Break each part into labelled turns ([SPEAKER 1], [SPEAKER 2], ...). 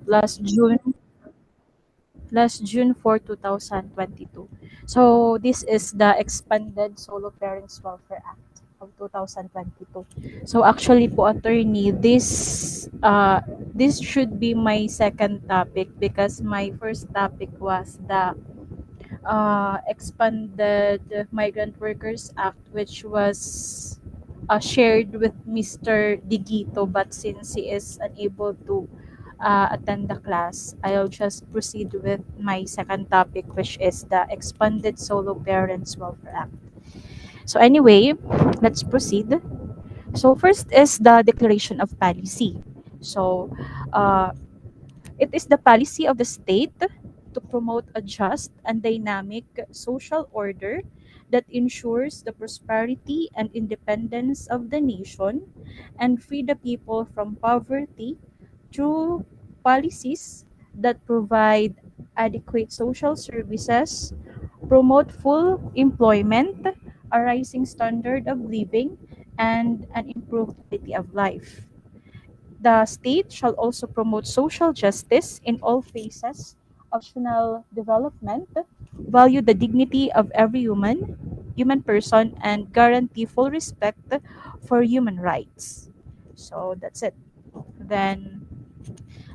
[SPEAKER 1] last June last June 4, 2022. So this is the expanded Solo Parents Welfare Act of 2022. So actually po attorney, this should be my second topic because my first topic was the expanded Migrant Workers Act, which was shared with Mr. Digito, but since he is unable to attend the class, I'll just proceed with my second topic, which is the expanded Solo Parents Welfare Act. So anyway, let's proceed. So first is the declaration of policy. So uh, it is the policy of the state to promote a just and dynamic social order that ensures the prosperity and independence of the nation and free the people from poverty through policies that provide adequate social services, promote full employment, a rising standard of living, and an improved quality of life. The state shall also promote social justice in all phases of national development, value the dignity of every human person, and guarantee full respect for human rights. So that's it. Then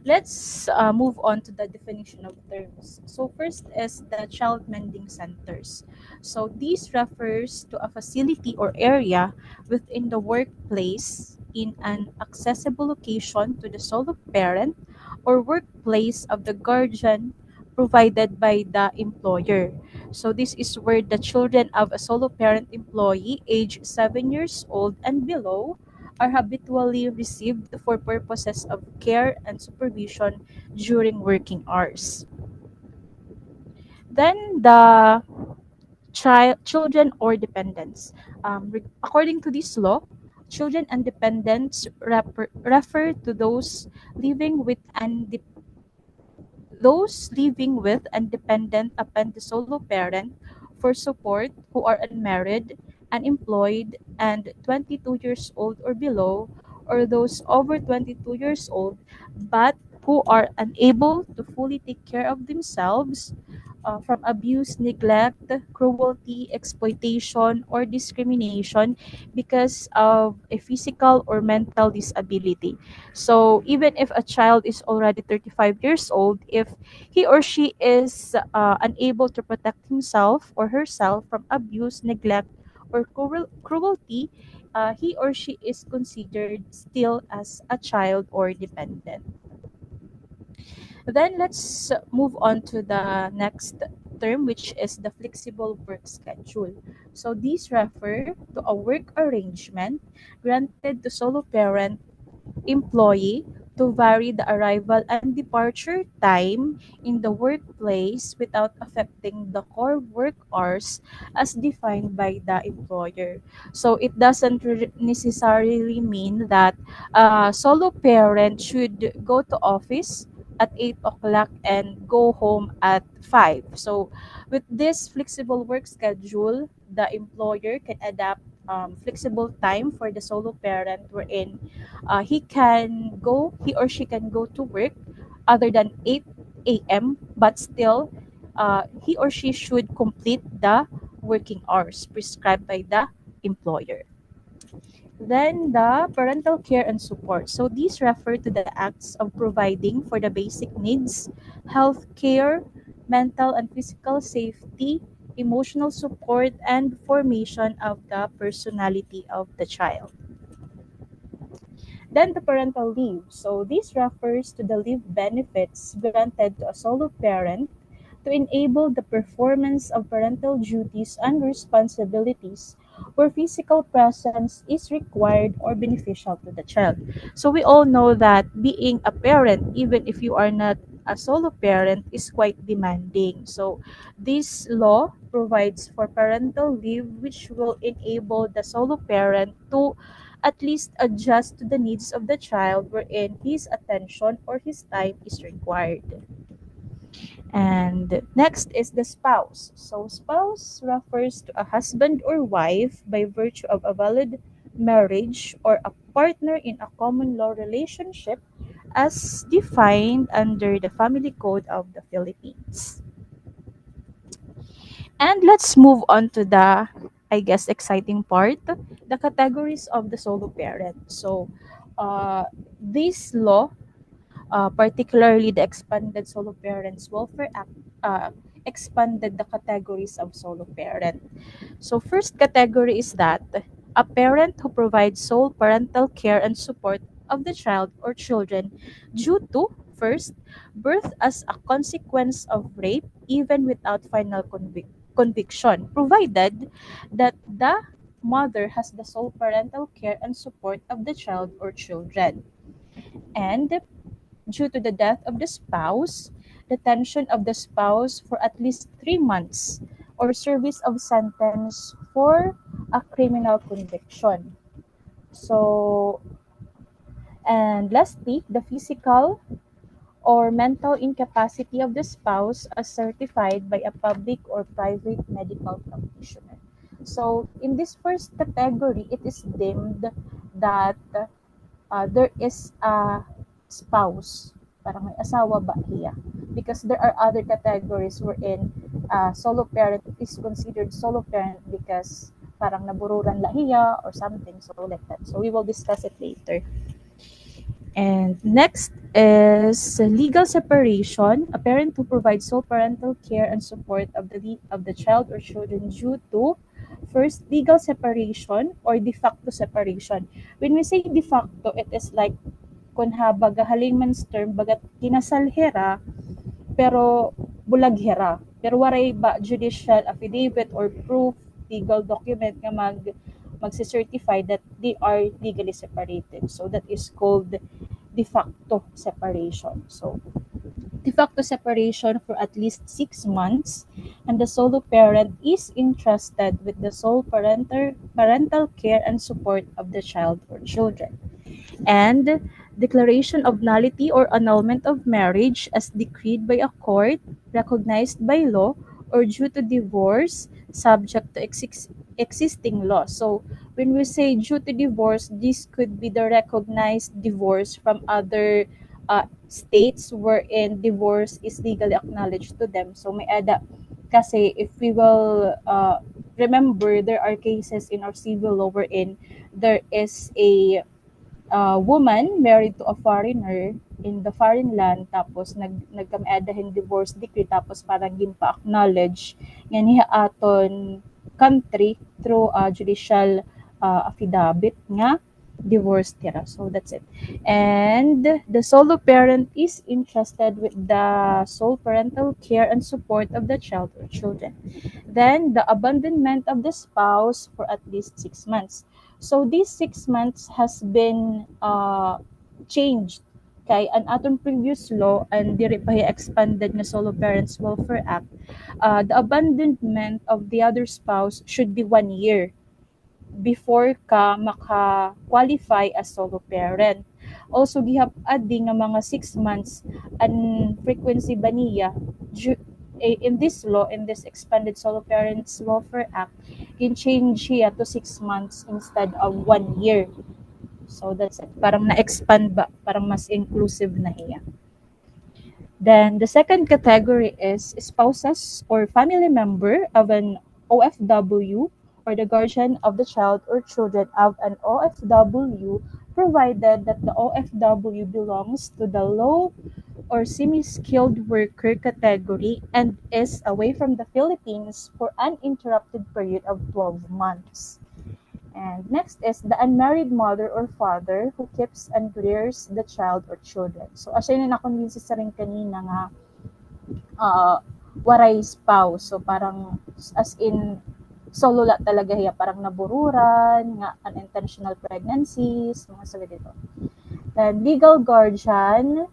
[SPEAKER 1] let's move on to the definition of terms. So first is the child mending centers. So this refers to a facility or area within the workplace in an accessible location to the solo parent or workplace of the guardian provided by the employer. So this is where the children of a solo parent employee age 7 years old and below are habitually received for purposes of care and supervision during working hours. Then the children or dependents. According to this law, children and dependents refer to those living with and dependent upon the solo parent for support who are unmarried, unemployed, and 22 years old or below, or those over 22 years old but who are unable to fully take care of themselves from abuse, neglect, cruelty, exploitation, or discrimination because of a physical or mental disability. So even if a child is already 35 years old, if he or she is unable to protect himself or herself from abuse, neglect, or cruelty, he or she is considered still as a child or dependent. Then let's move on to the next term, which is the flexible work schedule. So these refer to a work arrangement granted to solo parent employee to vary the arrival and departure time in the workplace without affecting the core work hours as defined by the employer. So it doesn't necessarily mean that a solo parent should go to office at 8 o'clock and go home at 5. So with this flexible work schedule, the employer can adapt flexible time for the solo parent wherein he or she can go to work other than 8 a.m., but still he or she should complete the working hours prescribed by the employer. Then the parental care and support. So these refer to the acts of providing for the basic needs, health care, mental and physical safety, emotional support, and formation of the personality of the child. Then the parental leave. So this refers to the leave benefits granted to a solo parent to enable the performance of parental duties and responsibilities where physical presence is required or beneficial to the child. So we all know that being a parent, even if you are not a solo parent, is quite demanding. So this law provides for parental leave which will enable the solo parent to at least adjust to the needs of the child wherein his attention or his time is required. And next is the spouse. So, spouse refers to a husband or wife by virtue of a valid marriage or a partner in a common law relationship as defined under the Family Code of the Philippines. And let's move on to the, I guess, exciting part, the categories of the solo parent. So, this law, particularly the Expanded Solo Parents Welfare Act, expanded the categories of solo parent. So, first category is that a parent who provides sole parental care and support of the child or children due to, first, birth as a consequence of rape, even without final conviction, provided that the mother has the sole parental care and support of the child or children. And due to the death of the spouse, detention of the spouse for at least 3 months, or service of sentence for a criminal conviction. So, and lastly, the physical or mental incapacity of the spouse as certified by a public or private medical practitioner. So, in this first category, it is deemed that there is a spouse, parang may asawa ba siya? Because there are other categories wherein solo parent is considered solo parent because parang nabururan lahiya or something, so like that. So we will discuss it later. And next is legal separation. A parent who provides sole parental care and support of the child or children due to, first, legal separation or de facto separation. When we say de facto, it is like kun baga layman's term bagat kinasal hera pero bulag hera. Pero waray ba judicial affidavit or proof, legal document nga magsi-certify that they are legally separated. So that is called de facto separation. So de facto separation for at least 6 months, and the solo parent is entrusted with the sole parental care and support of the child or children. And declaration of nullity or annulment of marriage as decreed by a court, recognized by law, or due to divorce subject to existing law. So when we say due to divorce, this could be the recognized divorce from other states wherein divorce is legally acknowledged to them. So may ada kasi if we will remember, there are cases in our civil law wherein there is a woman married to a foreigner in the foreign land, tapos nagkamaadahin divorce decree, tapos parang ginpa-acknowledge nga niya aton country through a judicial affidavit nga divorce tira. So that's it. And the solo parent is entrusted with the sole parental care and support of the child or children. Then the abandonment of the spouse for at least 6 months. So these 6 months has been changed kay an aton previous law, and diri pa expanded na Solo Parents Welfare Act. The abandonment of the other spouse should be 1 year before ka maka-qualify as solo parent. Also, gihapad din nga mga 6 months ang frequency ba niya in this law, in this expanded Solo Parents Welfare Act, in-change siya to 6 months instead of 1 year. So that's it. Parang na-expand ba? Parang mas inclusive na hiya. Then the second category is spouses or family member of an OFW or the guardian of the child or children of an OFW, provided that the OFW belongs to the low or semi-skilled worker category and is away from the Philippines for an uninterrupted period of 12 months. And next is the unmarried mother or father who keeps and rears the child or children. So, asya na nakonvince sa rin kanina nga waray spouse. So, parang as in solo la talaga hiya, parang nabururan, nga unintentional pregnancies, mga sabi dito. Then, legal guardian,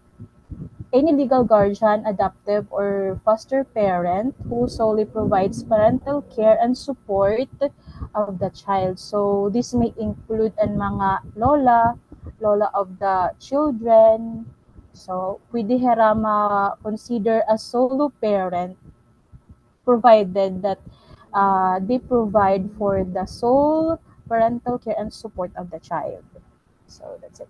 [SPEAKER 1] any legal guardian, adoptive, or foster parent who solely provides parental care and support of the child. So, this may include ang mga lola of the children. So, pwede hera ma-consider as solo parent provided that they provide for the sole parental care and support of the child. So, that's it.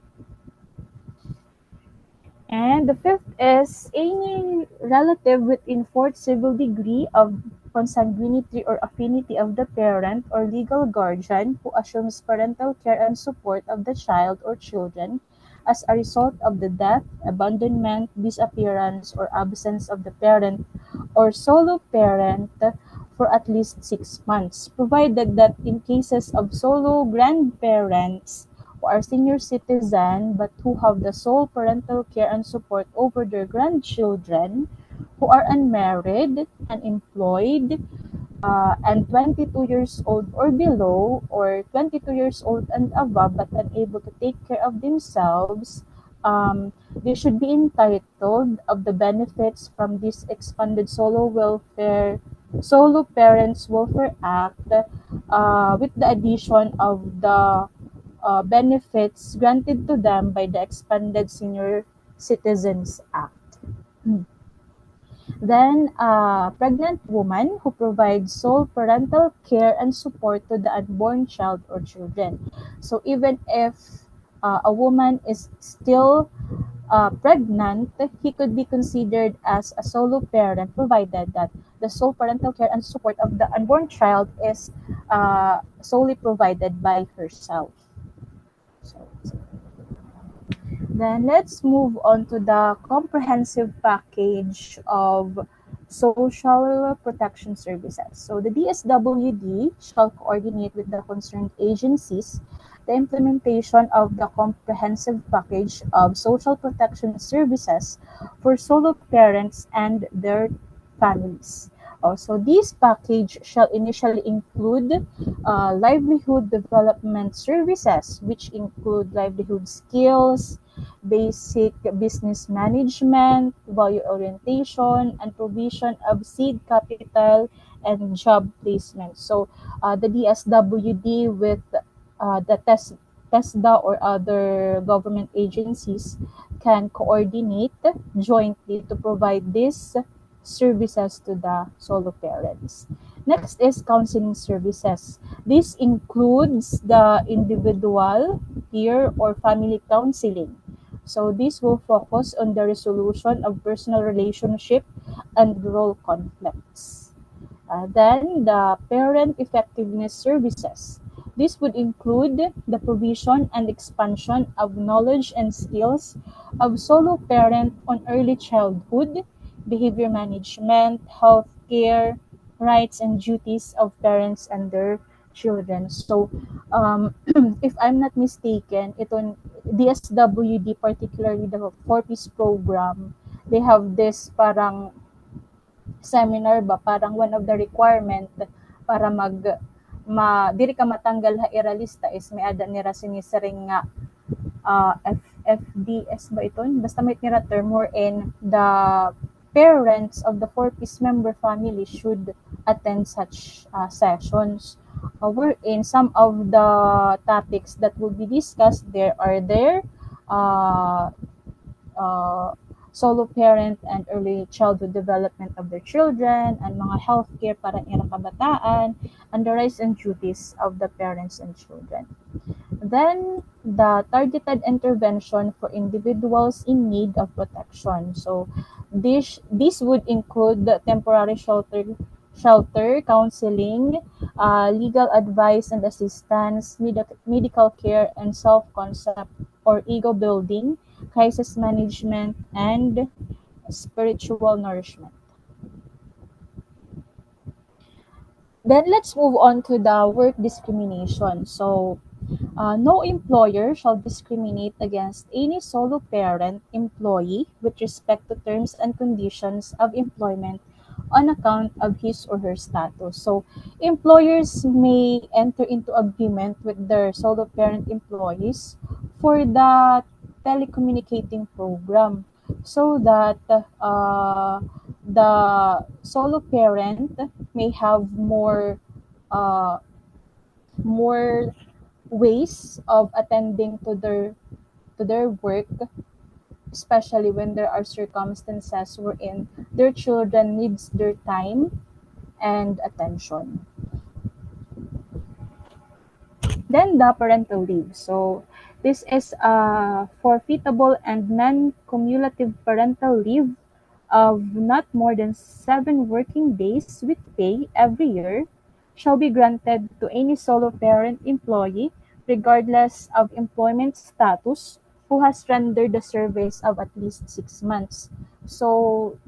[SPEAKER 1] And the fifth is any relative within fourth civil degree of consanguinity or affinity of the parent or legal guardian who assumes parental care and support of the child or children as a result of the death, abandonment, disappearance, or absence of the parent or solo parent for at least 6 months, provided that in cases of solo grandparents who are senior citizen but who have the sole parental care and support over their grandchildren, who are unmarried, unemployed, and 22 years old or below, or 22 years old and above but unable to take care of themselves, they should be entitled of the benefits from this expanded Solo Parents Welfare Act, with the addition of the benefits granted to them by the expanded Senior Citizens Act. Then, a pregnant woman who provides sole parental care and support to the unborn child or children. So even if a woman is still pregnant, he could be considered as a solo parent, provided that the sole parental care and support of the unborn child is solely provided by herself. So, then let's move on to the comprehensive package of social protection services. So the DSWD shall coordinate with the concerned agencies the implementation of the comprehensive package of social protection services for solo parents and their families. Also, this package shall initially include livelihood development services, which include livelihood skills, basic business management, value orientation, and provision of seed capital and job placement. So the DSWD with the TESDA or other government agencies can coordinate jointly to provide these services to the solo parents. Next is counseling services. This includes the individual, peer, or family counseling. So this will focus on the resolution of personal relationship and role conflicts. Then the parent effectiveness services. This would include the provision and expansion of knowledge and skills of solo parent on early childhood, behavior management, health care, rights and duties of parents and their children. So, if I'm not mistaken, ito DSWD, particularly the 4-piece program, they have this parang seminar ba, parang one of the requirement para diri ka matanggal ha iralista is may ada nira sinisiring nga FDS ba ito? Basta may nira term wherein the parents of the 4-piece member family should attend such sessions, wherein some of the topics that will be discussed there are uh, uh, solo parent and early childhood development of their children, and mga healthcare para ilang kabataan, and the rights and duties of the parents and children. Then, the targeted intervention for individuals in need of protection. So, this would include the temporary shelter, counseling, legal advice and assistance, medical care and self-concept or ego building, crisis management, and spiritual nourishment. Then let's move on to the work discrimination. So, no employer shall discriminate against any solo parent employee with respect to terms and conditions of employment on account of his or her status. So, employers may enter into agreement with their solo parent employees for the telecommunicating program so that the solo parent may have uh, more ways of attending to their work, especially when there are circumstances wherein their children needs their time and attention. Then the parental leave. So This is a forfeitable and non-cumulative parental leave of not more than 7 working days with pay every year shall be granted to any solo parent employee, regardless of employment status, who has rendered the service of at least 6 months. So,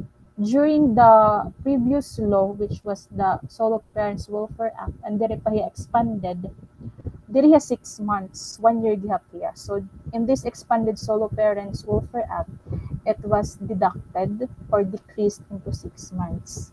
[SPEAKER 1] during the previous law, which was the Solo Parents Welfare Act, and then expanded, diri has 6 months, 1 year gihap niya. So, in this expanded Solo Parents Welfare Act, it was deducted or decreased into 6 months.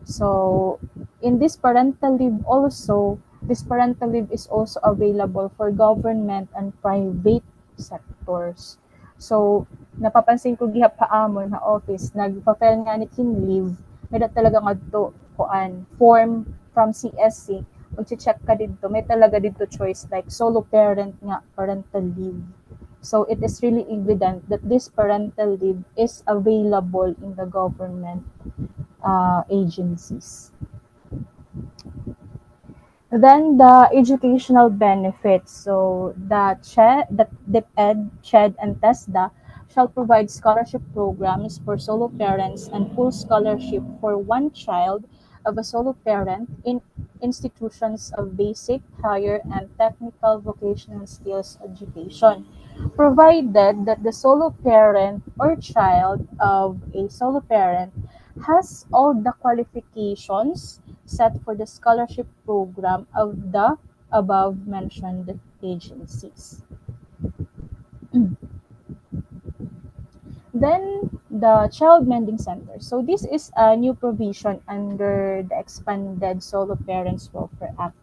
[SPEAKER 1] So, in this parental leave also, this parental leave is also available for government and private sectors. So, napapansin ko gihap paamon na office, nagpa-file nga ni kin leave, may talaga nga to kuan form from CSC. Kung check ka dito, may talaga dito choice like solo parent nga parental leave. So it is really evident that this parental leave is available in the government agencies. Then the educational benefits. So the DepEd, CHED, and TESDA shall provide scholarship programs for solo parents and full scholarship for one child of a solo parent in institutions of basic, higher, and technical vocational skills education, provided that the solo parent or child of a solo parent has all the qualifications set for the scholarship program of the above mentioned agencies. Then the Child Mending Center. So this is a new provision under the expanded Solo Parents Welfare Act.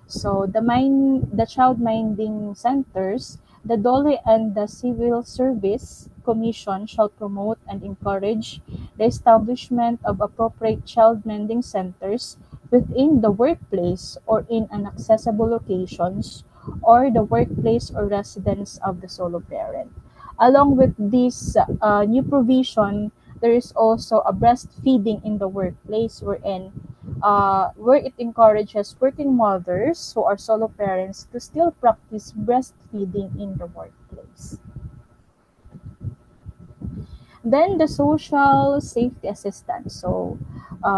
[SPEAKER 1] So the child minding centers, the DOLE and the Civil Service Commission shall promote and encourage the establishment of appropriate child mending centers within the workplace or in inaccessible locations or the workplace or residence of the solo parent. Along with this new provision, there is also a breastfeeding in the workplace where it encourages working mothers who are solo parents to still practice breastfeeding in the workplace. Then the social safety assistance. So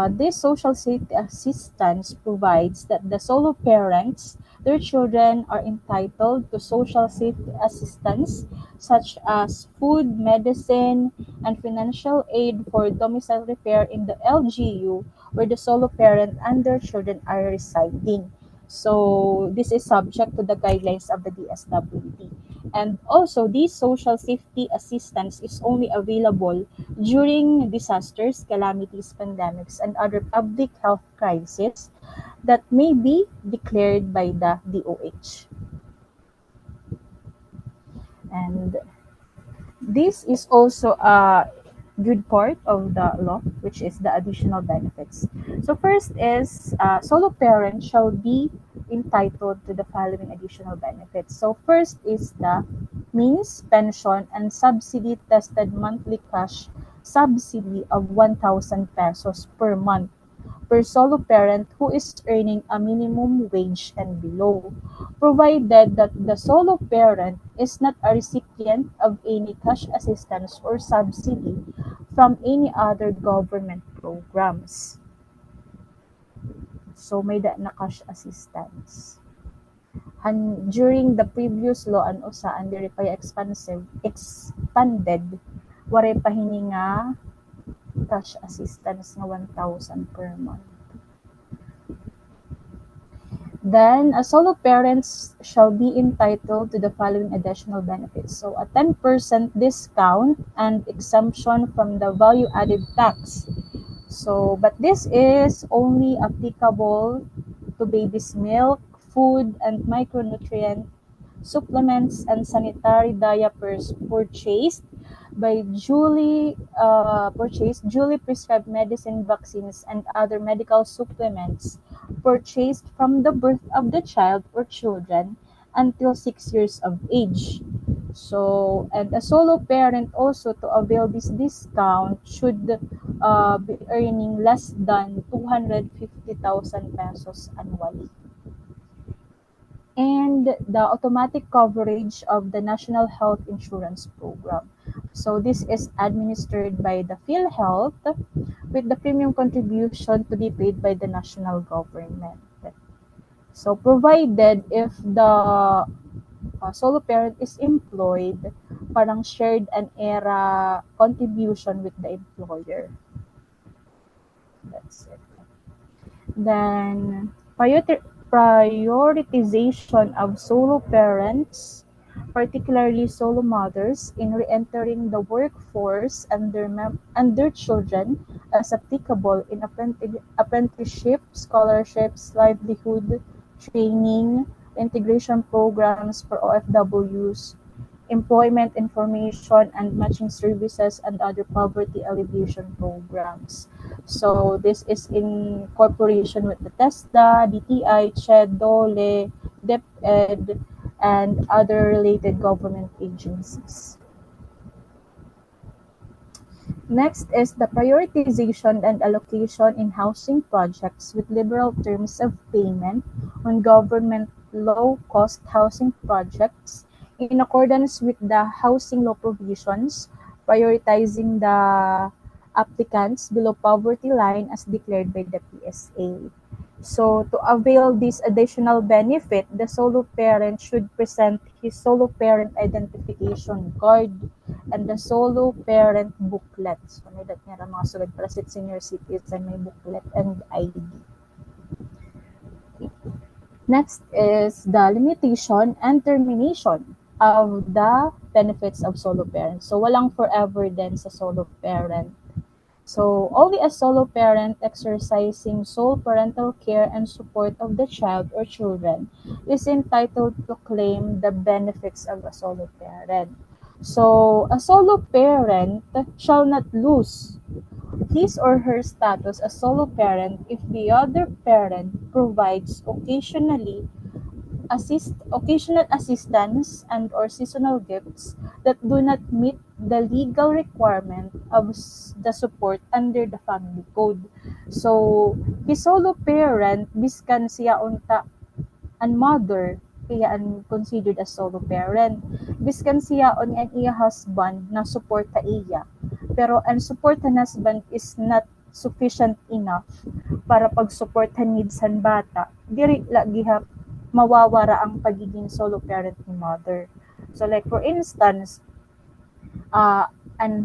[SPEAKER 1] this social safety assistance provides that the solo parents, their children are entitled to social safety assistance such as food, medicine, and financial aid for domicile repair in the LGU where the solo parent and their children are residing. So this is subject to the guidelines of the DSWD. And also, this social safety assistance is only available during disasters, calamities, pandemics, and other public health crises that may be declared by the DOH. And this is also a good part of the law, which is the additional benefits. So first is solo parents shall be entitled to the following additional benefits. So first is the means, pension, and subsidy tested monthly cash subsidy of 1,000 pesos per month per solo parent who is earning a minimum wage and below, provided that the solo parent is not a recipient of any cash assistance or subsidy from any other government programs. So may da na cash assistance. During the previous law and usaan diri pa expanded waray pa hini nga cash assistance nga 1,000 per month. Then, solo parents shall be entitled to the following additional benefits. So, a 10% discount and exemption from the value-added tax. So, but this is only applicable to baby's milk, food, and micronutrient supplements and sanitary diapers duly prescribed medicine, vaccines, and other medical supplements purchased from the birth of the child or children until 6 years of age. So, and a solo parent also to avail this discount should be earning less than 250,000 pesos annually. and the automatic coverage of the National Health Insurance Program. So this is administered by the PhilHealth with the premium contribution to be paid by the national government. So provided if the solo parent is employed, parang shared and era contribution with the employer. That's it. Then prioritization of solo parents, particularly solo mothers, in re-entering the workforce and their children as applicable in apprenticeship, scholarships, livelihood, training, integration programs for OFWs, employment information and matching services, and other poverty alleviation programs. So this is in cooperation with the TESDA, DTI, CHED, DOLE, DepEd, and other related government agencies. Next is the prioritization and allocation in housing projects with liberal terms of payment on government low-cost housing projects in accordance with the housing law provisions, prioritizing the applicants below poverty line as declared by the PSA. So to avail this additional benefit, the solo parent should present his solo parent identification card and the solo parent booklet. So may that nga mga sulod para sa senior citizen may booklet and ID. Next is the limitation and termination of the benefits of solo parents. So walang forever din sa solo parent. So only a solo parent exercising sole parental care and support of the child or children is entitled to claim the benefits of a solo parent. So a solo parent shall not lose his or her status as solo parent if the other parent provides occasional assistance and or seasonal gifts that do not meet the legal requirement of the support under the family code. So, his solo parent, biskan siya unta and mother, kaya ang considered as solo parent. Biskan siya on ang iya husband na support ta iya. Pero ang support ta husband is not sufficient enough para pag-support ta needs han bata. Diri lagi mawawara ang pagiging solo parent ni mother. So like for instance, an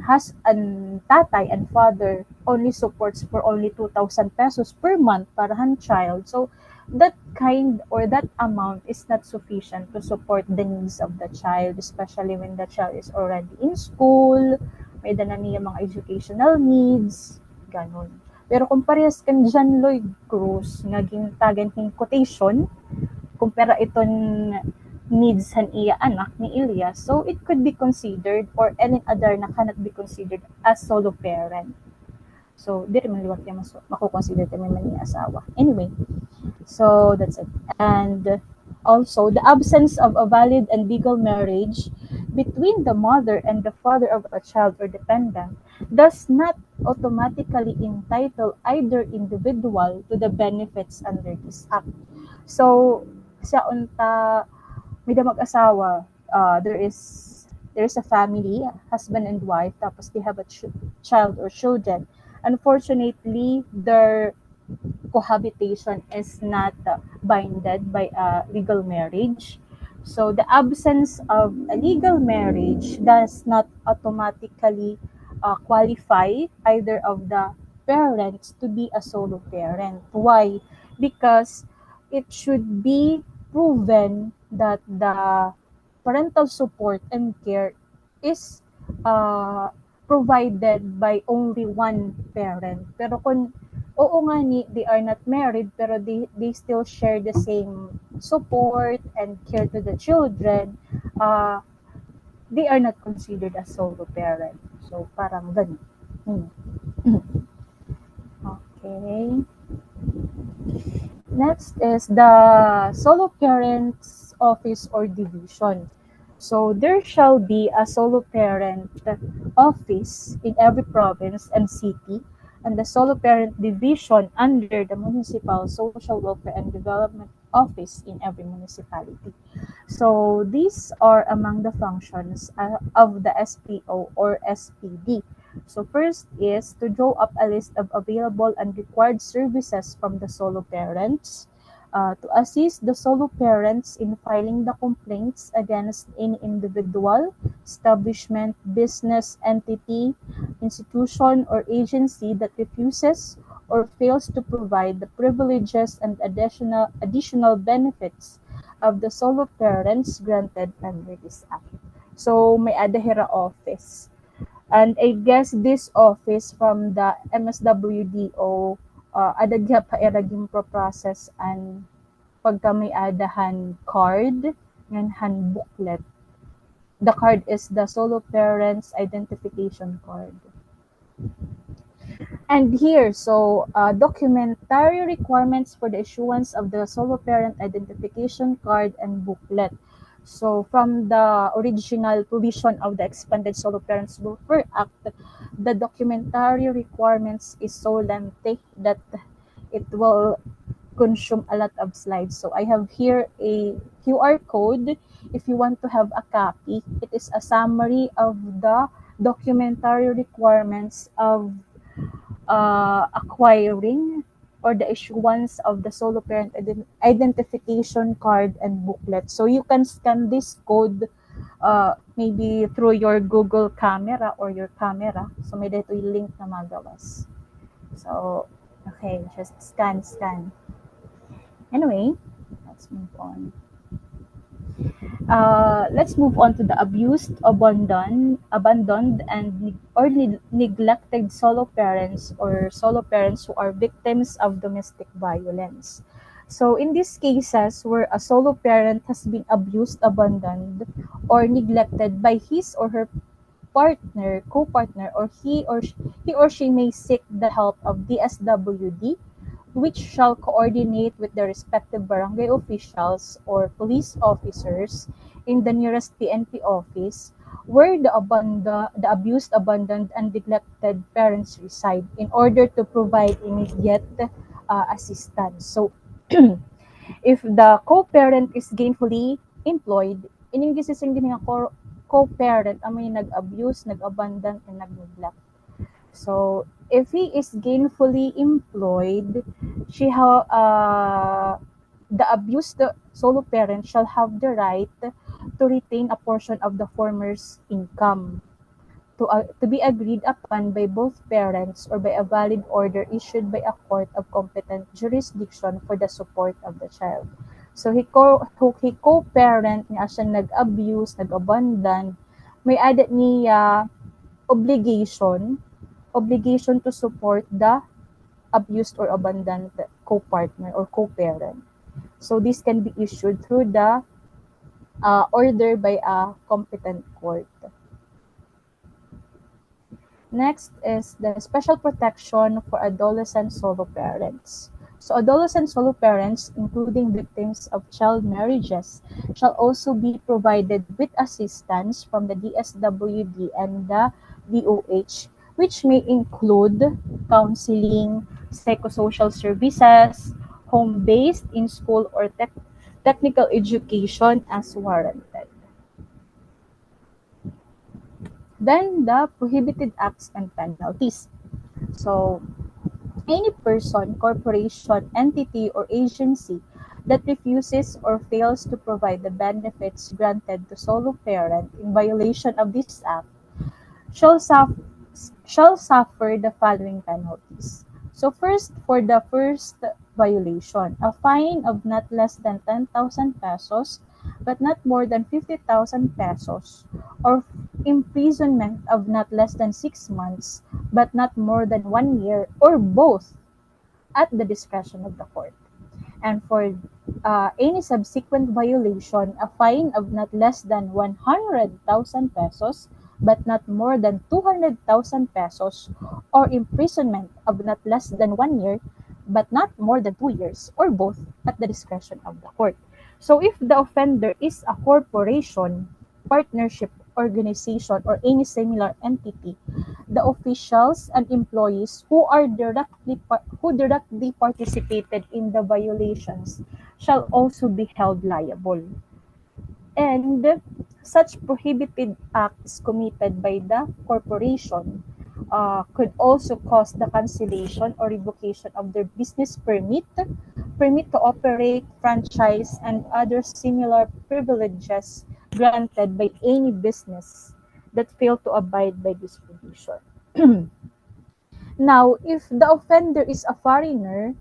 [SPEAKER 1] tatay and father only supports for only 2,000 pesos per month para han child. So that kind or that amount is not sufficient to support the needs of the child, especially when the child is already in school, may dana niya mga educational needs, ganun. Pero kung parehas kan John Lloyd Cruz, nga gintagan hing quotation, kumpara iton needs han iya anak ni Elias, so it could be considered or any other na cannot be considered as solo parent. So, di rin maliwag yung mako-consider kami man yung asawa. Anyway, so that's it. And also, the absence of a valid and legal marriage between the mother and the father of a child or dependent does not automatically entitle either individual to the benefits under this act. So, sa unta may mag-asawa, there's a family, husband and wife, tapos they have a child or children. Unfortunately, their cohabitation is not binded by a legal marriage. So the absence of a legal marriage does not automatically qualify either of the parents to be a solo parent. Why? Because it should be proven that the parental support and care is provided by only one parent. Pero kung oo nga ni, they are not married, pero they still share the same support and care to the children, they are not considered as solo parent. So, parang ganun. Okay. Next is the solo parents office or division. So there shall be a solo parent office in every province and city, and the solo parent division under the Municipal Social Welfare and Development office in every municipality. So these are among the functions of the SPO or SPD. So first is to draw up a list of available and required services from the solo parents, to assist the solo parents in filing the complaints against any individual, establishment, business entity, institution, or agency that refuses or fails to provide the privileges and additional benefits of the solo parents granted under this act. So may adahira office. And I guess this office from the MSWDO, adagya pa iragim pro process and pagka may adahan card and hand booklet. The card is the solo parents identification card. And here, so documentary requirements for the issuance of the solo parent identification card and booklet. So from the original provision of the expanded Solo Parents Welfare Act, the documentary requirements is so lengthy that it will consume a lot of slides. So I have here a QR code. If you want to have a copy, it is a summary of the documentary requirements of acquiring or the issuance of the solo parent identification card and booklet. So you can scan this code maybe through your Google camera or your camera. So may dito yung link na magawas. So, okay, just scan. Anyway, let's move on. Let's move on to the abused, abandoned, and neglected solo parents or solo parents who are victims of domestic violence. So in these cases where a solo parent has been abused, abandoned, or neglected by his or her partner, co-partner, or he or she may seek the help of DSWD, which shall coordinate with the respective barangay officials or police officers in the nearest PNP office where the abused, abandoned, and neglected parents reside in order to provide immediate assistance. So, if the co-parent is gainfully employed, ining gisising din nga co-parent ang may nag-abuse, nag-abandon, and nag-neglect. So, if he is gainfully employed, the abused solo parent shall have the right to retain a portion of the former's income to be agreed upon by both parents or by a valid order issued by a court of competent jurisdiction for the support of the child. So he co-parent niya siya nag-abuse, nag-abandon, may adat niya obligation to support the abused or abandoned co-partner or co-parent. So this can be issued through the order by a competent court. Next is the special protection for adolescent solo parents. So adolescent solo parents, including victims of child marriages, shall also be provided with assistance from the DSWD and the DOH, which may include counseling, psychosocial services, home-based, in-school, or technical education as warranted. Then the prohibited acts and penalties. So any person, corporation, entity, or agency that refuses or fails to provide the benefits granted to solo parent in violation of this act shall suffer the following penalties. So first, for the first violation, a fine of not less than 10,000 pesos but not more than 50,000 pesos, or imprisonment of not less than 6 months but not more than 1 year, or both at the discretion of the court. And for any subsequent violation, a fine of not less than 100,000 pesos but not more than 200,000 pesos, or imprisonment of not less than 1 year but not more than 2 years, or both at the discretion of the court. So if the offender is a corporation, partnership, organization or any similar entity, the officials and employees who directly participated in the violations shall also be held liable. And such prohibited acts committed by the corporation could also cause the cancellation or revocation of their business permit, permit to operate, franchise, and other similar privileges granted by any business that fail to abide by this provision. Now, if the offender is a foreigner,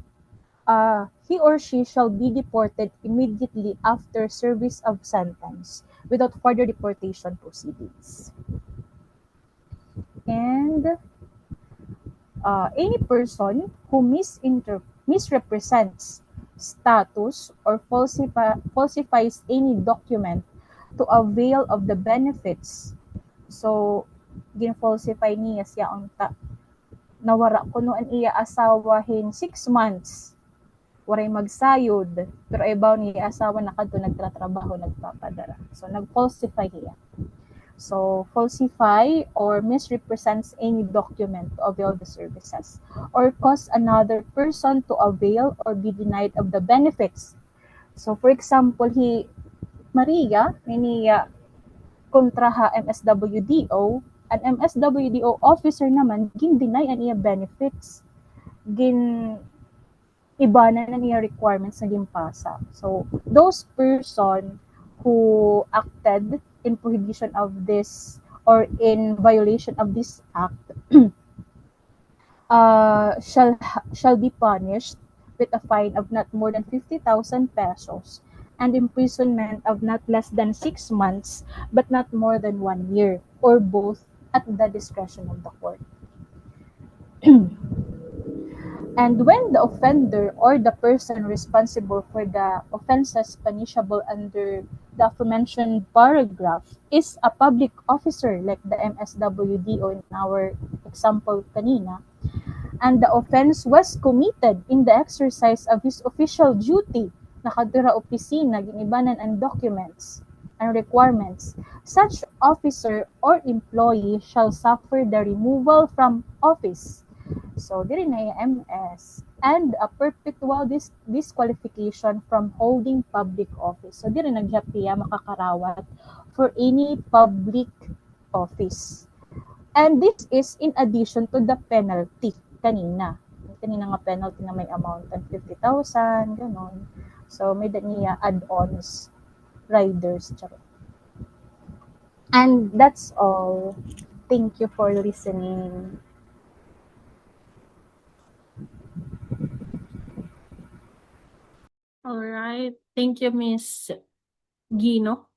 [SPEAKER 1] he or she shall be deported immediately after service of sentence without further deportation proceedings. And any person who misrepresents status or falsifies any document to avail of the benefits. So, gin-falsify niya siya ang nawara ko no an iya asawahin 6 months waray magsayod pero ibaw ni asawa na kadto nagtratrabaho nagpapadara so nag-falsify hiya. So falsify or misrepresents any document to avail the services or cause another person to avail or be denied of the benefits. So for example, Maria niya kontraha MSWDO, an MSWDO officer naman gin-deny ang iya benefits. Iba na niya requirements na gimpasa. So, those person who acted in prohibition of this or in violation of this act shall be punished with a fine of not more than 50,000 pesos and imprisonment of not less than 6 months but not more than 1 year or both at the discretion of the court. And when the offender or the person responsible for the offenses punishable under the aforementioned paragraph is a public officer like the MSWDO in our example kanina, and the offense was committed in the exercise of his official duty, nakadura opisina, ginibanan ang documents and requirements, such officer or employee shall suffer the removal from office. So, diri na yung MS and a perpetual disqualification from holding public office. So, diri nagyapiya makakarawat for any public office. And this is in addition to the penalty kanina. Kanina nga penalty na may amount of 50,000, ganon. So, may niya add-ons, riders, charot. And that's all. Thank you for listening.
[SPEAKER 2] All right. Thank you, Miss Gino.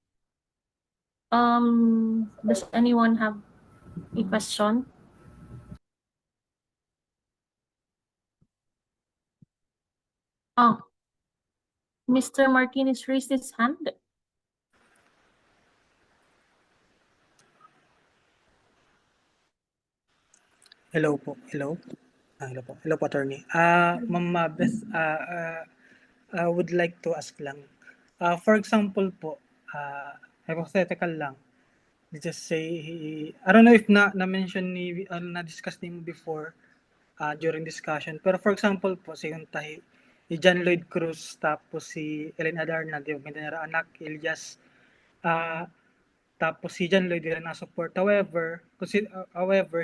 [SPEAKER 2] Does anyone have a question? Mr. Martinez raised his hand.
[SPEAKER 3] Hello po. Hello. Hello po. Hello po, attorney. Ma'am Mabeth, I would like to ask lang. For example po, hypothetical lang. Let's just say, I don't know if na-mention ni, na-discuss niyo before during discussion. Pero for example po, si Yuntahi, si John Lloyd Cruz, tapos si Ellen Adarna, di ba, may anak, Elias, tapos si John Lloyd na support. However,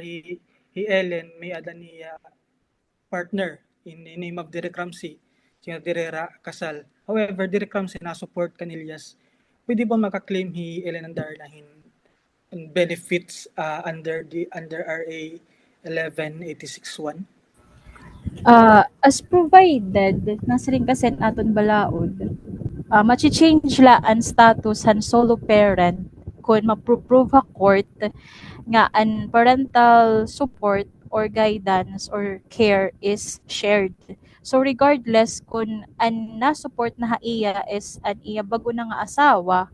[SPEAKER 3] he Ellen may ada niya partner in the name of Derek Ramsey, sina Direra Kasal. However, Derek Ramsey na support kanilias. Pwede ba maka-claim hi Ellen Adarna in benefits under RA 1186-1?
[SPEAKER 1] As provided, nasa rin kasi aton balaod, machi-change la ang status han solo parent kung ma-prove ha court nga an parental support or guidance or care is shared. So regardless kung an na-support na haiya is an iya bago na nga asawa,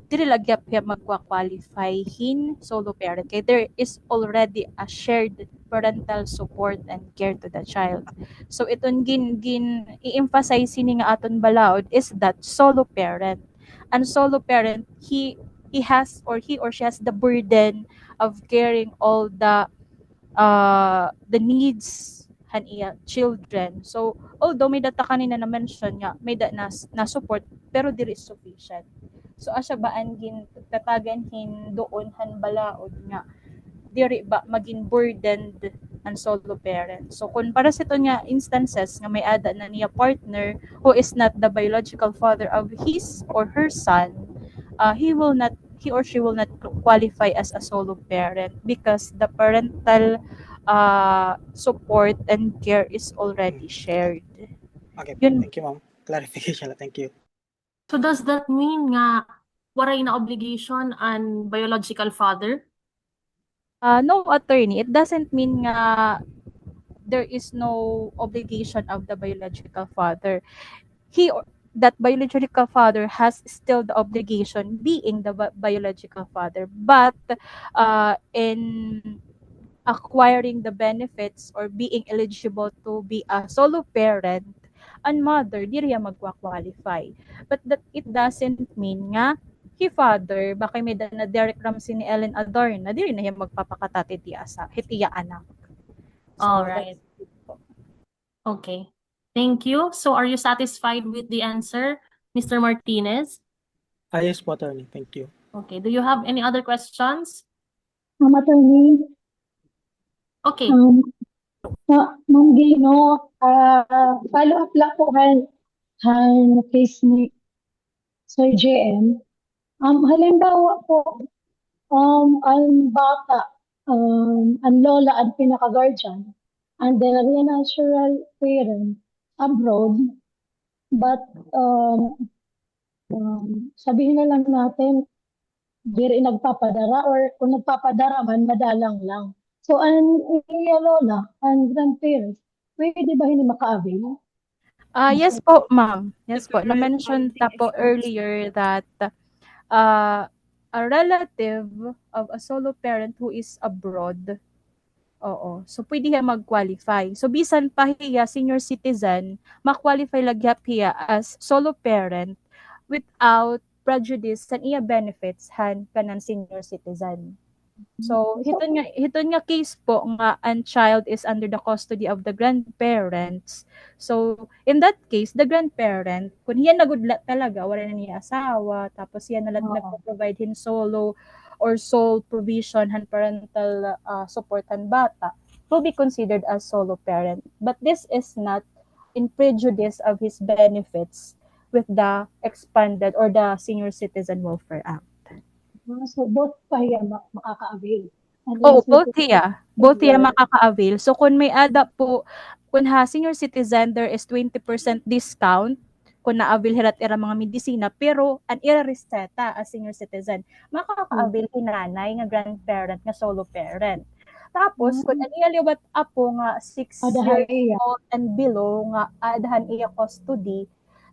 [SPEAKER 1] dili lagyap siya magkwa-qualify hin solo parent kay there is already a shared parental support and care to the child. So iton gin i-emphasize ni nga aton balaod is that solo parent. And solo parent, he he or she has the burden of caring all the needs han iya children. So although may data kanina na mention nga may na support pero diri is sufficient. So asya baan gin tatagan hin doon han balaod nga diri ba maging burdened ang solo parent. So kung para sa ito nga instances nga may ada na niya partner who is not the biological father of his or her son, he or she will not qualify as a solo parent because the parental support and care is already shared.
[SPEAKER 3] Okay po.
[SPEAKER 1] Yun.
[SPEAKER 3] Thank you, ma'am. Clarification lang. Thank you.
[SPEAKER 2] So does that mean nga waray na obligation ang biological father?
[SPEAKER 1] No, attorney, it doesn't mean nga there is no obligation of the biological father. That biological father has still the obligation being the biological father, but in acquiring the benefits or being eligible to be a solo parent and mother, di riya magwa-qualify. But that it doesn't mean nga si father, baka may na direct ram si ni Ellen Adorn, na di rin na siya magpapakatati hitiya anak. So,
[SPEAKER 2] Alright. Okay. Thank you. So are you satisfied with the answer, Mr. Martinez?
[SPEAKER 3] Yes po, attorney. Thank you.
[SPEAKER 2] Okay. Do you have any other questions?
[SPEAKER 4] Attorney,
[SPEAKER 2] Okay.
[SPEAKER 4] Ma'am Gino, follow up lang po han case ni Sir JM. Halimbawa po, ang bata, ang lola at pinaka-guardian, and then a natural parent abroad, but sabihin na lang natin, diri nagpapadara or kung nagpapadara man, madalang lang. So, ang iya lola, ang grandparents, pwede ba hindi maka-avail?
[SPEAKER 1] Yes po, ma'am. Yes po. Na-mention ta po earlier that a relative of a solo parent who is abroad, oo. So, pwede siya mag-qualify. So, bisan pa hiya senior citizen, ma-qualify lagyap hiya as solo parent without prejudice sa iya benefits han kanan senior citizen. So, hiton nga case po nga ang child is under the custody of the grandparents. So, in that case, the grandparent, kung hiya nagudla talaga, wala na niya asawa, tapos hiya na nagpo-provide hin solo or sole provision han parental support han bata, will be considered as solo parent. But this is not in prejudice of his benefits with the expanded or the Senior Citizen Welfare Act.
[SPEAKER 4] So, both pa hiya makaka-avail.
[SPEAKER 1] Both hiya. Both hiya makaka-avail. So, kung may ada po, kung senior citizen, there is 20% discount kung na-avail hirat ira mga medisina, pero an ira reseta as senior citizen, makaka-avail hinanay nga grandparent nga solo parent. Tapos, kung an iya liwat apo nga 6 years old and below nga adahan iya custody,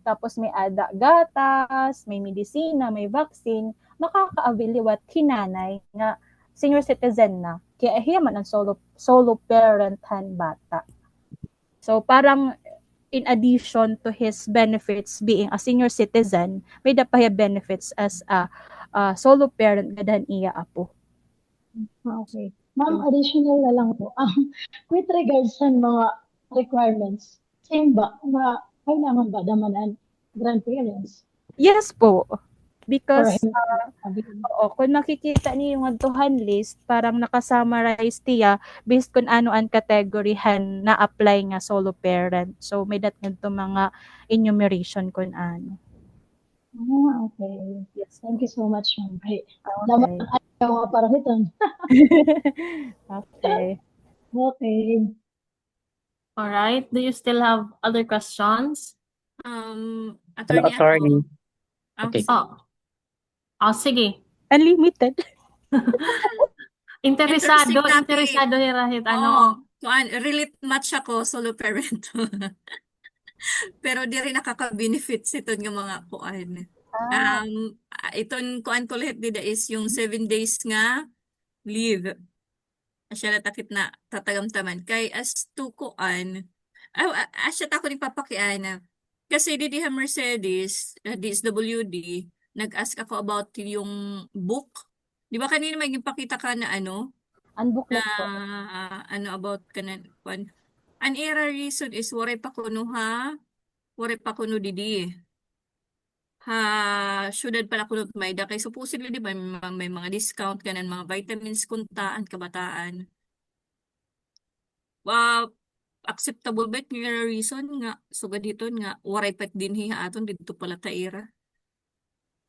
[SPEAKER 1] tapos may ada gatas, may medisina, may vaccine, makaka-avail liwat hinanay nga senior citizen na. Kaya hiyaman ang solo parent han bata. So parang in addition to his benefits being a senior citizen, may dapaya benefits as a solo parent gadahan iya apo.
[SPEAKER 4] Okay. Ma'am, additional na lang po. With regards sa mga requirements, same ba? Kailangan ba naman ang grandparents?
[SPEAKER 1] Yes po. Because kung makikita niyo yung adtuhan list, parang nakasummarize tiya based kung ano ang category han na-apply nga solo parent. So may dat ngadto mga enumeration kung ano.
[SPEAKER 4] Okay.
[SPEAKER 1] Yes.
[SPEAKER 4] Thank you so much, ma'am.
[SPEAKER 1] Okay.
[SPEAKER 4] Naman ayaw nga para hiton.
[SPEAKER 1] Okay.
[SPEAKER 4] Okay.
[SPEAKER 2] All right. Do you still have other questions?
[SPEAKER 5] Attorney. Okay.
[SPEAKER 2] Sige.
[SPEAKER 1] Unlimited.
[SPEAKER 2] Interesado hirahit ano.
[SPEAKER 6] Relate match ako, solo parent. Pero di rin nakaka-benefit ito ng mga kuan. Iton kuan ko lahat dida is yung 7 days nga leave. Asya natakit na tatagamtaman. Kay as to kuan, asya tako ni papakiana. Kasi di diha Mercedes, DSWD, nag-ask ako about yung book. Di ba kanina may ipakita ka na ano,
[SPEAKER 1] Ang
[SPEAKER 6] na
[SPEAKER 1] booklet po.
[SPEAKER 6] ano about kanan kwan. An era reason is waray pa kuno ha, waray pa kuno didi. Ha, syudad pala kuno may da kay supposedly di ba may mga discount kanan mga vitamins kuntaan kabataan. Wa acceptable ba nga reason nga sugad dito nga waray pat din hiha aton dito pala ta era.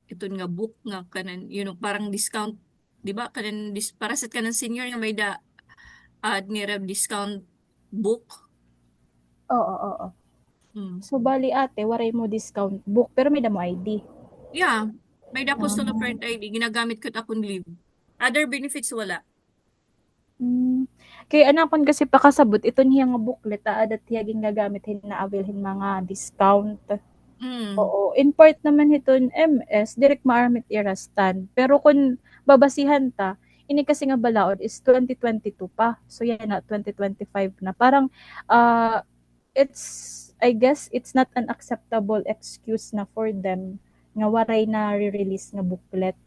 [SPEAKER 6] Ito nga book nga kanan yun know, parang discount di ba kanan para sa kanan senior nga may da nira discount book.
[SPEAKER 1] Oo, oo.
[SPEAKER 6] Mm.
[SPEAKER 1] So, bali ate, waray mo discount book, pero may damo ID.
[SPEAKER 6] Yeah, may dako
[SPEAKER 1] Ah.
[SPEAKER 6] solo parent ID ginagamit ko akong leave. Other benefits wala.
[SPEAKER 1] Kaya anakon kasi pakasabot, ito niya nga booklet, adat hiya ginagamit hin na awilhin mga discount.
[SPEAKER 6] Mm.
[SPEAKER 1] Oo, in part naman hiton MS, direct maaramit irastan. Pero kung babasihan ta, ini kasi nga balaod is 2022 pa. So yan na, 2025 na. Parang, I guess, it's not an acceptable excuse na for them nga waray na re-release nga booklet.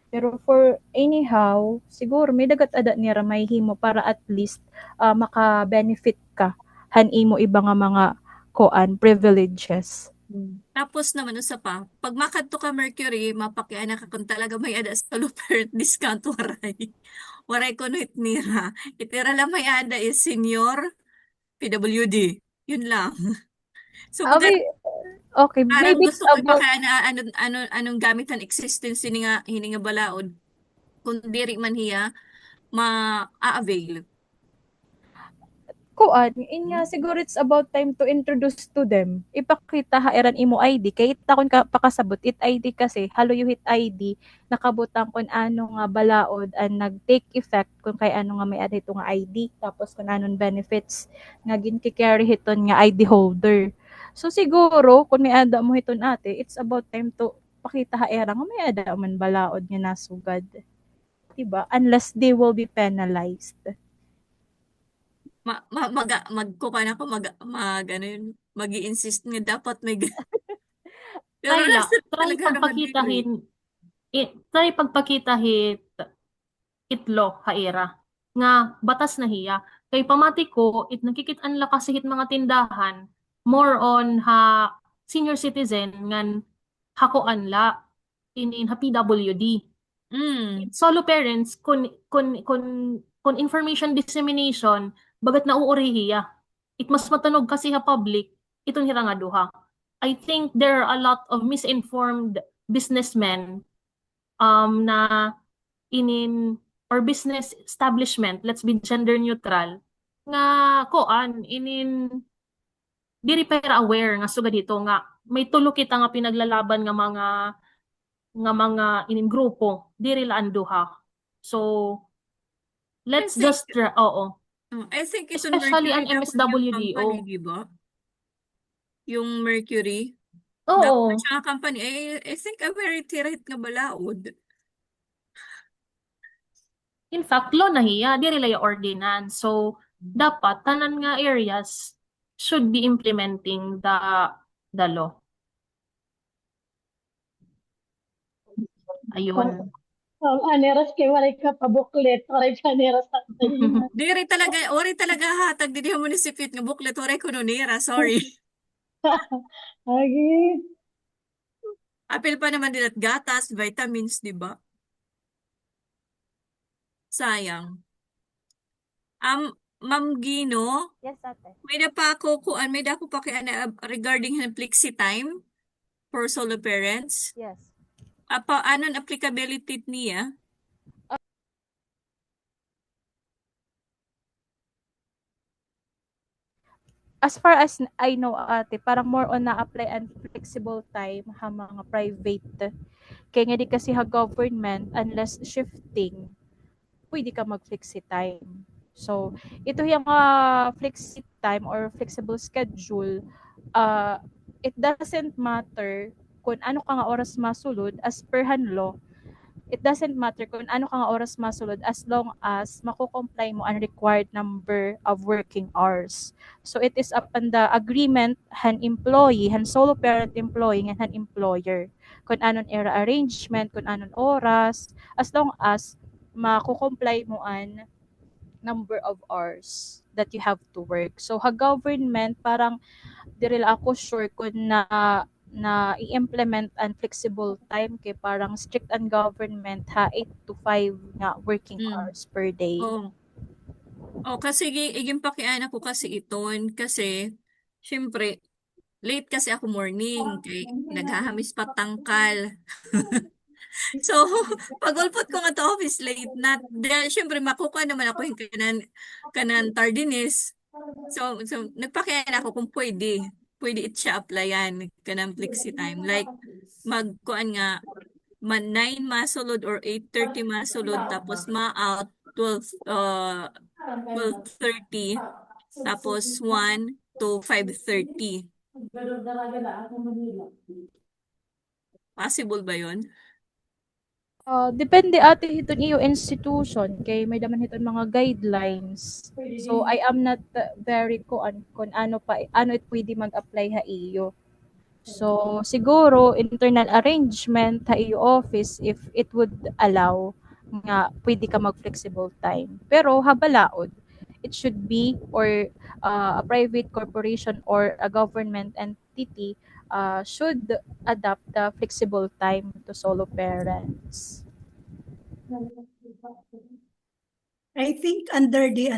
[SPEAKER 1] Pero for anyhow, siguro may dagat ada nira may himo para at least maka-benefit ka han imo iba nga mga privileges.
[SPEAKER 6] Tapos naman usa pa, pag makadto ka Mercury, mapakiana ka kung talaga may ada sa parent discount waray. Waray ko no itnira. Itira lang may ada is senior PWD. Yun lang. So baga
[SPEAKER 1] Okay,
[SPEAKER 6] parang
[SPEAKER 1] maybe it's
[SPEAKER 6] gusto ko
[SPEAKER 1] about
[SPEAKER 6] ipakaana anong gamitan existence hini nga balaod kung diri man hiya ma-avail.
[SPEAKER 1] in nga siguro it's about time to introduce to them. Ipakita ha eran imo ID kay takon ka pakasabot it ID kasi halo yung hit ID nakabutang kun ano nga balaod and nag-take effect kung kay ano nga may ada ito nga ID tapos kung anon benefits nga ginki-carry hiton nga ID holder. So siguro kung may ada mo hiton ate, it's about time to pakita ha era nga may ada man balaod nga nasugad. Diba? Unless they will be penalized.
[SPEAKER 6] Magkukuha ako ano yun, mag-i-insist nga dapat may pero
[SPEAKER 2] Kaya,
[SPEAKER 6] nasa
[SPEAKER 2] try
[SPEAKER 6] talaga naman dito eh.
[SPEAKER 2] pagpakitahit itlo haira nga batas na hiya. Kay pamati ko, nakikitaan la kasi hit mga tindahan more on ha senior citizen ngan hakuan la in ha PWD.
[SPEAKER 6] Mm.
[SPEAKER 2] Solo parents kun information dissemination bagat nauuri hiya. It mas matanog kasi ha public itong hiranga duha. I think there are a lot of misinformed businessmen na or business establishment, let's be gender neutral, nga diri pera aware nga suga dito nga may tulo kita nga pinaglalaban nga mga grupo diri laan duha. So let's
[SPEAKER 6] I think,
[SPEAKER 2] just oo.
[SPEAKER 6] I think ito
[SPEAKER 2] Especially
[SPEAKER 6] Mercury
[SPEAKER 2] ang
[SPEAKER 6] dapat yung
[SPEAKER 2] MSWDO.
[SPEAKER 6] company, di ba? Yung Mercury.
[SPEAKER 2] Oo.
[SPEAKER 6] Dapat siya company. I think a very tirit nga balaod.
[SPEAKER 2] In fact, law na hiya, diri lay ordinance. So, dapat tanan nga areas should be implementing the law. Ayun.
[SPEAKER 4] Aneras kay waray ka pa booklet, waray ka aneras sa tayo.
[SPEAKER 6] Ori talaga hatag di mo ni sipit nga booklet, ori ko nira, sorry.
[SPEAKER 4] Agi.
[SPEAKER 6] Apil pa naman din at gatas, vitamins, di ba? Sayang. Ma'am Gino,
[SPEAKER 1] Yes, ate.
[SPEAKER 6] may na pa ako kuan, may dako pa kay regarding ng flexi time for solo parents.
[SPEAKER 1] Yes.
[SPEAKER 6] Anon applicability niya?
[SPEAKER 1] As far as I know ate, parang more on na-apply and flexible time ha mga private. Kaya nga di kasi ha government, unless shifting, pwede ka mag-flexi time. So, ito yung flexi time or flexible schedule, it doesn't matter kung ano ka nga oras masulod as per han law, it doesn't matter kung ano ka nga oras masulod as long as mako-comply mo ang required number of working hours. So it is upon the agreement han employee, han solo parent employee and han employer. Kung anon era arrangement, kung anon oras, as long as mako-comply mo an number of hours that you have to work. So government parang diri lang ako sure kung na i-implement ang flexible time kay parang strict ang government ha 8 to 5 nga working hours per day.
[SPEAKER 6] Oo. Oh, kasi iging pakian ako kasi iton kasi syempre late kasi ako morning kay naghahamis pa tangkal. So, pag-ulpot ko nga to office late na, syempre makukuha naman ako yung kanan tardiness. So nagpakian ako kung pwede it siya applyan kanang flexi time. Like, magkuan nga, 9 masulod or 8:30 masulod, tapos ma-out 12:30, tapos 1 to 5:30. Possible ba yun?
[SPEAKER 1] Depende ate hiton iyo institution kay may daman hiton mga guidelines. So I am not very kung ano it pwede mag-apply ha iyo. So siguro internal arrangement ha iyo office if it would allow nga pwede ka mag-flexible time. Pero habalaod, it should be or a private corporation or a government entity should adapt the flexible time to solo parents.
[SPEAKER 5] I think under the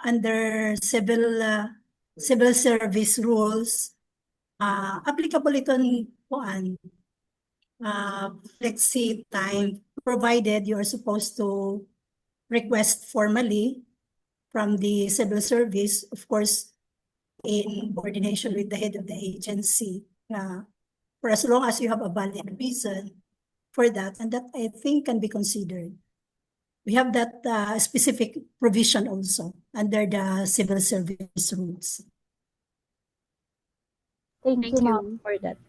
[SPEAKER 5] under civil service rules, applicable ito ni flexi time, provided you are supposed to request formally from the civil service, of course, in coordination with the head of the agency, for as long as you have a valid reason for that, and that I think can be considered. We have that specific provision also under the civil service rules.
[SPEAKER 1] Thank
[SPEAKER 6] Thank
[SPEAKER 1] you, ma'am,
[SPEAKER 6] you.
[SPEAKER 1] for that.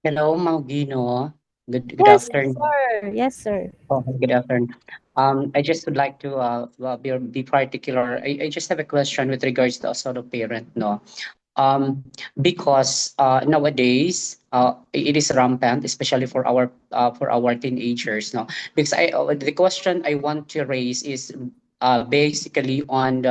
[SPEAKER 7] Hello, Ma'am Gino. Good
[SPEAKER 1] Yes,
[SPEAKER 7] afternoon.
[SPEAKER 1] sir. Yes, sir.
[SPEAKER 7] Oh, good afternoon. I just would like to be particular. I just have a question with regards to a solo parent, no? Because nowadays it is rampant, especially for our teenagers, no? Because the question I want to raise is basically on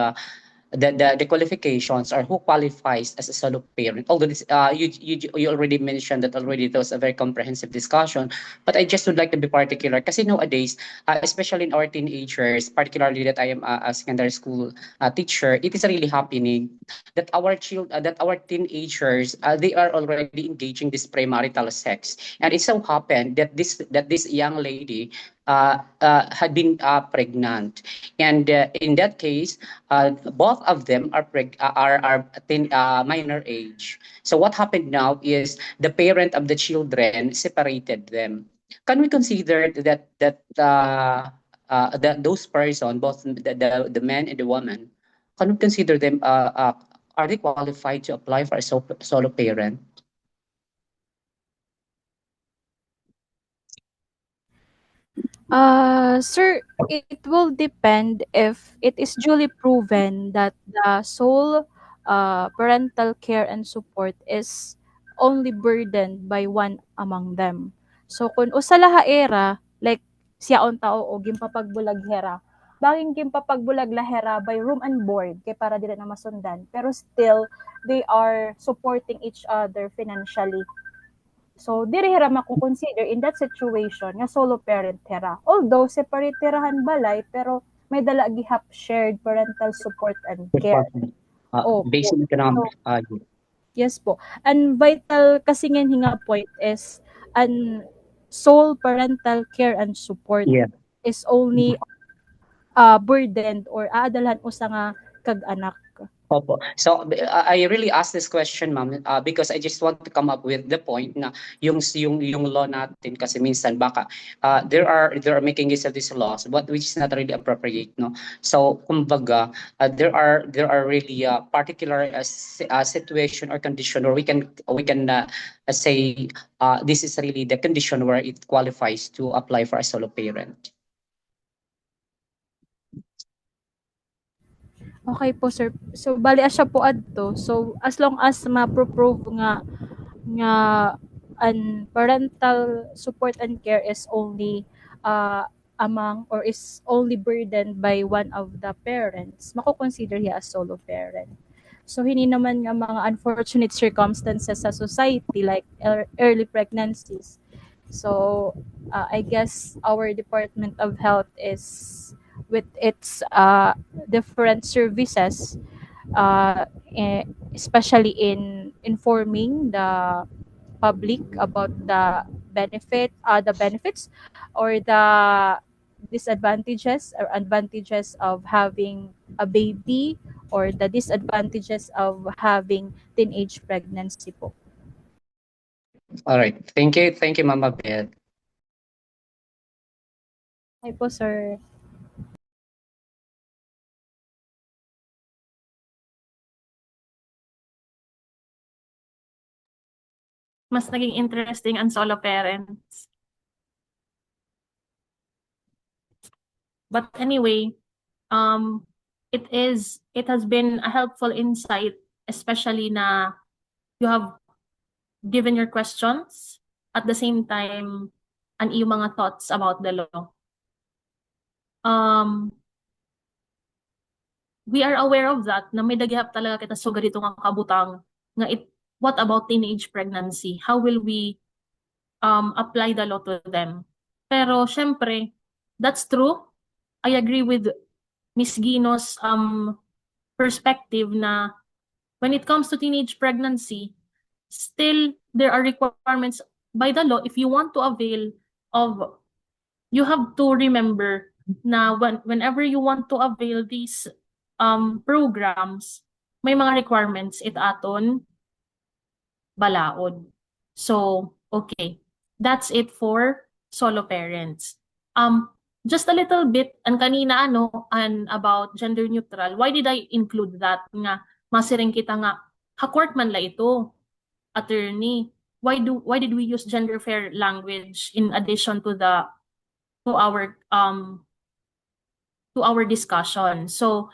[SPEAKER 7] the qualifications or who qualifies as a solo parent. Although this, you already mentioned that already, that was a very comprehensive discussion, but I just would like to be particular kasi nowadays, especially in our teenagers, particularly that I am a secondary school teacher, it is really happening that that our teenagers, they are already engaging this premarital sex, and it so happened that this young lady had been pregnant, and in that case, both of them are minor age. So what happened now is the parent of the children separated them. Can we consider that those person, both the man and the woman, can we consider them are they qualified to apply for a solo parent?
[SPEAKER 1] Sir, it will depend if it is duly proven that the sole parental care and support is only burdened by one among them. So kung usa laha era like siyaon tao o gimpapagbulag hera, banging gimpapagbulag lahera by room and board kay para dili na masundan, pero still they are supporting each other financially. So, diri hira mako-consider in that situation nga solo parent hira. Although separate hirahan balay pero may dala gihap shared parental support and care.
[SPEAKER 7] Based on economic
[SPEAKER 1] Yes po. And vital kasi nga hinga point is an sole parental care and support
[SPEAKER 7] Yeah.
[SPEAKER 1] is only burdened or aadalan usa nga kag-anak.
[SPEAKER 7] Opo. So I really asked this question, ma'am, because I just want to come up with the point na yung law natin kasi minsan baka there are making use of these laws but which is not really appropriate, no. So kumbaga there are really particular situation or condition where we can say this is really the condition where it qualifies to apply for a solo parent.
[SPEAKER 1] Okay po, sir. So bali siya po adto. So as long as ma-prove nga an parental support and care is only among or is only burdened by one of the parents, mako-consider hiya as solo parent. So hindi naman nga mga unfortunate circumstances sa society like early pregnancies. So I guess our Department of Health is with its different services, especially in informing the public about the benefits or the disadvantages or advantages of having a baby or the disadvantages of having teenage pregnancy po.
[SPEAKER 7] All right. Thank you, Mama Beth.
[SPEAKER 1] Hi po, sir.
[SPEAKER 2] Mas naging interesting ang solo parents. But anyway, it has been a helpful insight, especially na you have given your questions at the same time ang iyong mga thoughts about the law. We are aware of that na may daghihap talaga kita suga dito nga kabutang nga what about teenage pregnancy? How will we apply the law to them? Pero syempre, that's true. I agree with Ms. Gino's perspective na when it comes to teenage pregnancy, still there are requirements by the law. If you want to avail of, you have to remember na whenever you want to avail these programs, may mga requirements it aton balaod. So, okay. That's it for solo parents. Just a little bit, and kanina about gender neutral. Why did I include that? Nga, masiring kita nga, ha-court man la ito, attorney. Why did we use gender fair language in addition to our discussion? So,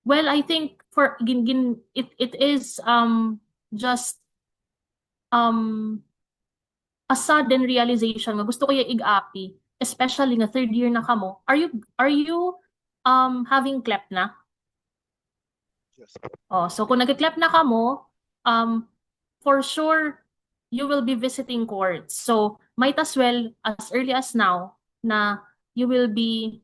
[SPEAKER 2] well, I think for it is just a sudden realization nga gusto ko yung ig-api, especially nga third year na kamo. Are you having CLEP na?
[SPEAKER 8] Yes.
[SPEAKER 2] Oh, so kung nag-CLEP na kamo, for sure you will be visiting courts. So might as well as early as now na you will be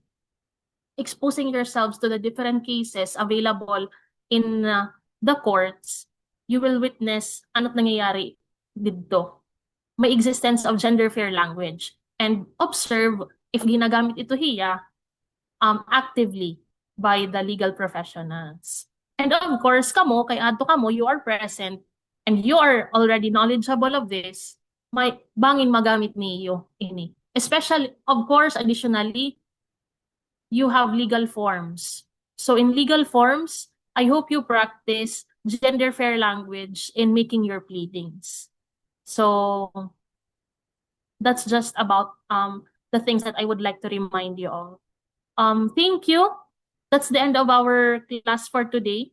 [SPEAKER 2] exposing yourselves to the different cases available in the courts. You will witness ano't nangyayari dito. May existence of gender fair language and observe if ginagamit ito hiya actively by the legal professionals. And of course, kamo, kay adto kamo, you are present and you are already knowledgeable of this, may bangin magamit niyo ini. Especially, of course, additionally, you have legal forms. So in legal forms, I hope you practice gender fair language in making your pleadings. So that's just about the things that I would like to remind you of. Thank you. That's the end of our class for today.